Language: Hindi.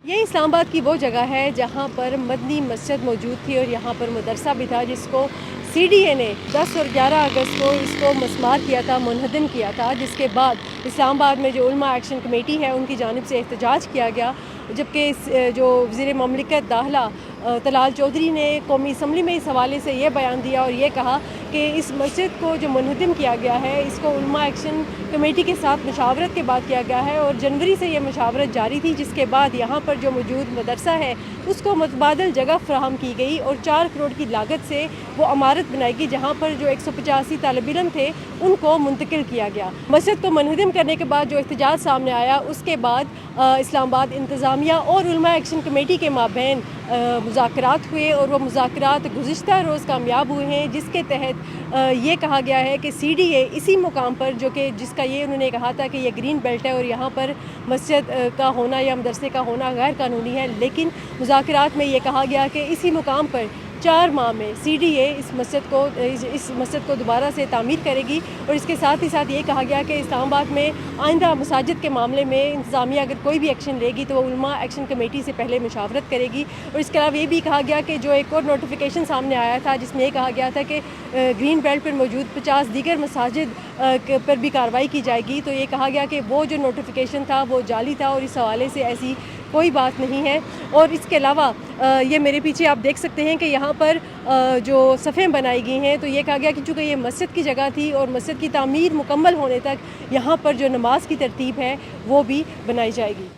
ये इस्लामाबाद की वो जगह है जहाँ पर मदनी मस्जिद मौजूद थी और यहाँ पर मदरसा भी था, जिसको सीडीए ने 10 और 11 अगस्त को इसको मस्मार किया था, मुनहदम किया था। जिसके बाद इस्लामाबाद में जो उलमा एक्शन कमेटी है उनकी जानिब से एहतजाज किया गया, जबकि जो वज़ीर ममलिकत दाखिला तलाल चौधरी ने कौमी असम्बली में इस हवाले से ये बयान दिया और ये कहा कि इस मस्जिद को जो मुनहदम किया गया है इसको उलमा एक्शन कमेटी के साथ मशावरत के बाद किया गया है और जनवरी से ये मशावरत जारी थी, जिसके बाद यहाँ पर जो मौजूद मदरसा है उसको मुतबादल जगह फ्राहम की गई और 4 करोड़ की लागत से वो इमारत बनाई गई, जहाँ पर जो 185 तालिब इल्म थे उनको मुंतकिल किया गया। मस्जिद को मुनहदम करने के बाद जो एहतजाज सामने आया, उसके बाद इस्लामाबाद इंतज़ामिया और उलमा एक्शन कमेटी के माबैन मुज़ाकरात हुए और वो मुज़ाकरात गुज़िश्ता रोज़ कामयाब हुए हैं, जिसके तहत ये कहा गया है कि सीडीए इसी मुकाम पर, जो कि जिसका ये उन्होंने कहा था कि ये ग्रीन बेल्ट है और यहाँ पर मस्जिद का होना या मदरसे का होना गैर कानूनी है, लेकिन मुज़ाकरात में ये कहा गया कि इसी मुकाम पर 4 माह में सीडीए इस मस्जिद को दोबारा से तामीर करेगी। और इसके साथ ही साथ ये कहा गया कि इस्लामाबाद में आइंदा मसाजिद के मामले में इंतज़ामिया अगर कोई भी एक्शन लेगी तो वो उलमा एक्शन कमेटी से पहले मशावरत करेगी। और इसके अलावा ये भी कहा गया कि जो एक और नोटिफिकेशन सामने आया था जिसमें ये कहा गया था कि ग्रीन बेल्ट पर मौजूद 50 दीगर मसाजिद पर भी कार्रवाई की जाएगी, तो ये कहा गया कि वो जो नोटिफिकेशन था वो जाली था और इस हवाले से ऐसी कोई बात नहीं है। और इसके अलावा ये मेरे पीछे आप देख सकते हैं कि यहाँ पर जो सफ़ें बनाई गई हैं, तो ये कहा गया कि चूँकि ये मस्जिद की जगह थी और मस्जिद की तामीर मुकम्मल होने तक यहाँ पर जो नमाज की तरतीब है वो भी बनाई जाएगी।